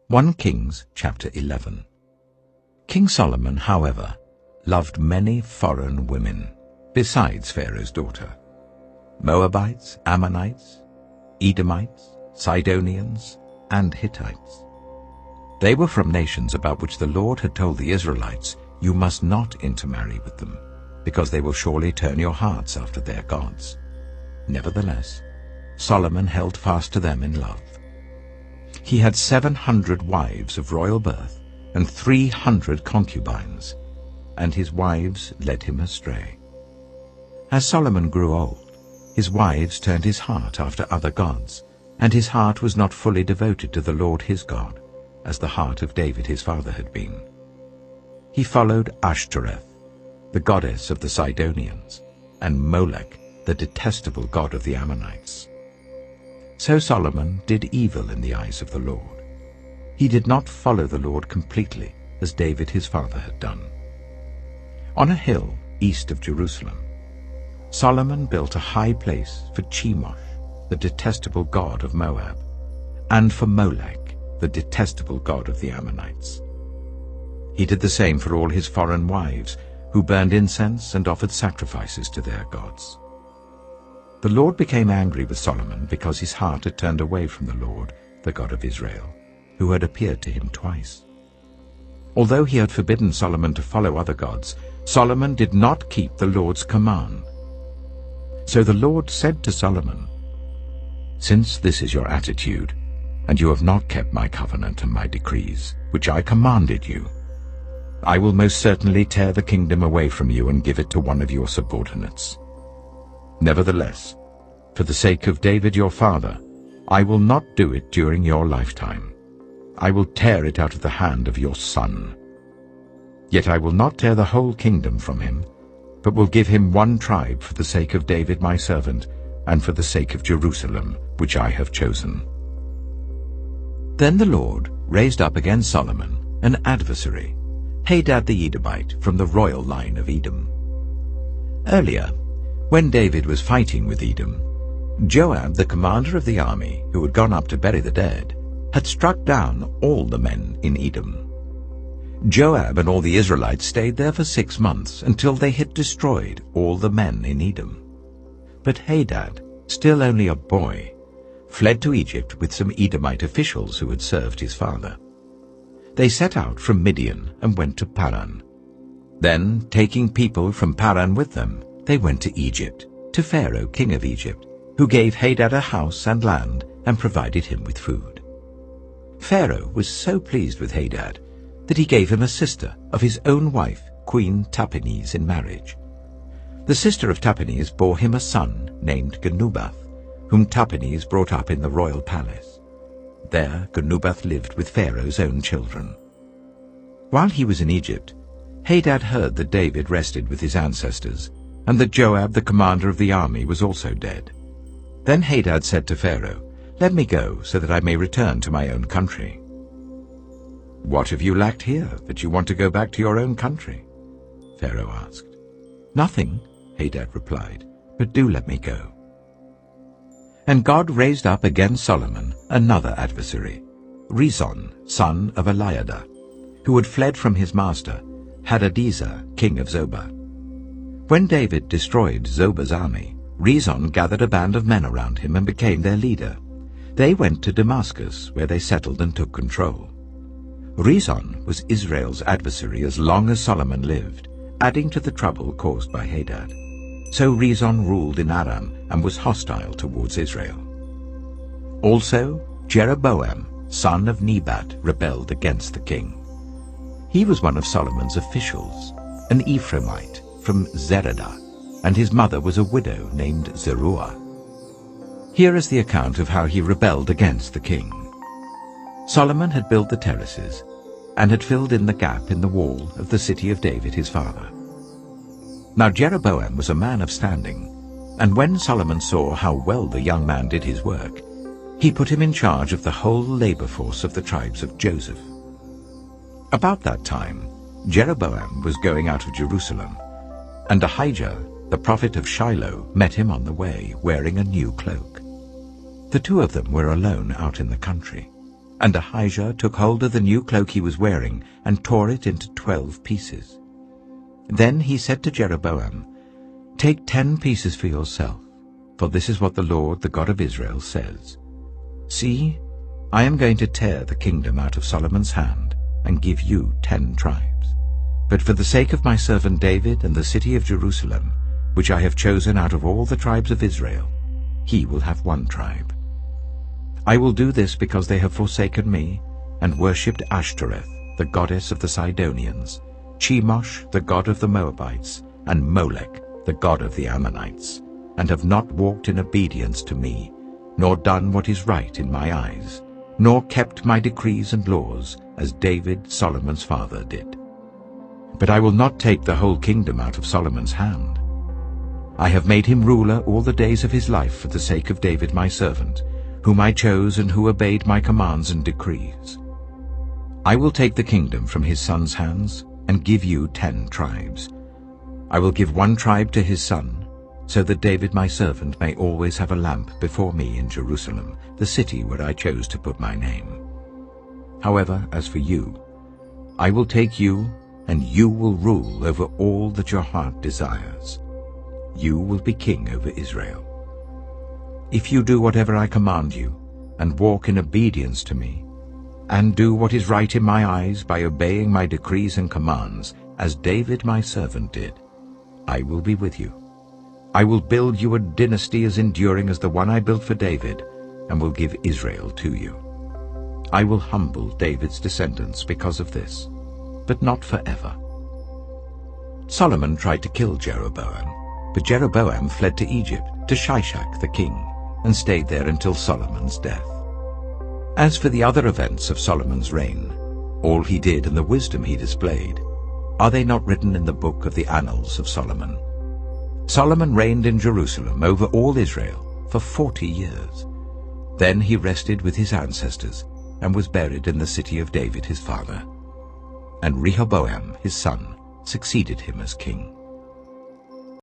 1 Kings chapter 11. King Solomon, however, loved many foreign women, besides Pharaoh's daughter: Moabites, Ammonites, Edomites, Sidonians, and Hittites. They were from nations about which the Lord had told the Israelites, "You must not intermarry with them, because they will surely turn your hearts after their gods." Nevertheless, Solomon held fast to them in love. He had 700 wives of royal birth and 300 concubines, and his wives led him astray. As Solomon grew old, his wives turned his heart after other gods, and his heart was not fully devoted to the Lord his God, as the heart of David his father had been. He followed Ashtoreth, the goddess of the Sidonians, and Molech, the detestable god of the Ammonites. So Solomon did evil in the eyes of the Lord. He did not follow the Lord completely, as David his father had done. On a hill east of Jerusalem, Solomon built a high place for Chemosh, the detestable god of Moab, and for Molech, the detestable god of the Ammonites. He did the same for all his foreign wives, who burned incense and offered sacrifices to their gods. The Lord became angry with Solomon because his heart had turned away from the Lord, the God of Israel, who had appeared to him twice. Although he had forbidden Solomon to follow other gods, Solomon did not keep the Lord's command. So the Lord said to Solomon, "Since this is your attitude, and you have not kept my covenant and my decrees, which I commanded you, I will most certainly tear the kingdom away from you and give it to one of your subordinates. Nevertheless, for the sake of David your father, I will not do it during your lifetime. I will tear it out of the hand of your son. Yet I will not tear the whole kingdom from him, but will give him one tribe for the sake of David my servant, and for the sake of Jerusalem, which I have chosen." Then the Lord raised up against Solomon an adversary, Hadad the Edomite, from the royal line of Edom. Earlier, when David was fighting with Edom, Joab, the commander of the army, who had gone up to bury the dead, had struck down all the men in Edom. Joab and all the Israelites stayed there for 6 months, until they had destroyed all the men in Edom. But Hadad, still only a boy, fled to Egypt with some Edomite officials who had served his father. They set out from Midian and went to Paran. Then, taking people from Paran with them, they went to Egypt, to Pharaoh, king of Egypt, who gave Hadad a house and land and provided him with food. Pharaoh was so pleased with Hadad that he gave him a sister of his own wife, Queen Tahpenes, in marriage. The sister of Tahpenes bore him a son named Genubath, whom Tahpenes brought up in the royal palace. There Genubath lived with Pharaoh's own children. While he was in Egypt, Hadad heard that David rested with his ancestors, and that Joab, the commander of the army, was also dead. Then Hadad said to Pharaoh, "Let me go, so that I may return to my own country." "What have you lacked here, that you want to go back to your own country?" Pharaoh asked. "Nothing," Hadad replied, "but do let me go." And God raised up against Solomon another adversary, Rezon, son of Eliada, who had fled from his master, Hadadezer, king of Zobah. When David destroyed Zobah's army, Rezon gathered a band of men around him and became their leader. They went to Damascus, where they settled and took control. Rezon was Israel's adversary as long as Solomon lived, adding to the trouble caused by Hadad. So Rezon ruled in Aram and was hostile towards Israel. Also, Jeroboam, son of Nebat, rebelled against the king. He was one of Solomon's officials, an Ephraimite from Zeradah, and his mother was a widow named Zeruah. Here is the account of how he rebelled against the king. Solomon had built the terraces and had filled in the gap in the wall of the city of David his father. Now Jeroboam was a man of standing, and when Solomon saw how well the young man did his work, he put him in charge of the whole labor force of the tribes of Joseph. About that time, Jeroboam was going out of Jerusalem, and Ahijah, the prophet of Shiloh, met him on the way, wearing a new cloak. The two of them were alone out in the country. And Ahijah took hold of the new cloak he was wearing and tore it into 12 pieces. Then he said to Jeroboam, "Take 10 pieces for yourself, for this is what the Lord, the God of Israel, says. See, I am going to tear the kingdom out of Solomon's hand and give you 10 tribes. But for the sake of my servant David and the city of Jerusalem, which I have chosen out of all the tribes of Israel, he will have 1 tribe. I will do this because they have forsaken me and worshipped Ashtoreth, the goddess of the Sidonians, Chemosh, the god of the Moabites, and Molech, the god of the Ammonites, and have not walked in obedience to me, nor done what is right in my eyes, nor kept my decrees and laws, as David, Solomon's father, did. But I will not take the whole kingdom out of Solomon's hand. I have made him ruler all the days of his life for the sake of David my servant, whom I chose and who obeyed my commands and decrees. I will take the kingdom from his son's hands and give you 10 tribes. I will give 1 tribe to his son, so that David my servant may always have a lamp before me in Jerusalem, the city where I chose to put my name. However, as for you, I will take you, and you will rule over all that your heart desires. You will be king over Israel. If you do whatever I command you, and walk in obedience to me, and do what is right in my eyes by obeying my decrees and commands, as David my servant did, I will be with you. I will build you a dynasty as enduring as the one I built for David, and will give Israel to you. I will humble David's descendants because of this, but not forever." Solomon tried to kill Jeroboam, but Jeroboam fled to Egypt, to Shishak the king, and stayed there until Solomon's death. As for the other events of Solomon's reign, all he did and the wisdom he displayed, are they not written in the book of the Annals of Solomon? Solomon reigned in Jerusalem over all Israel for 40 years. Then he rested with his ancestors and was buried in the city of David his father. And Rehoboam his son succeeded him as king.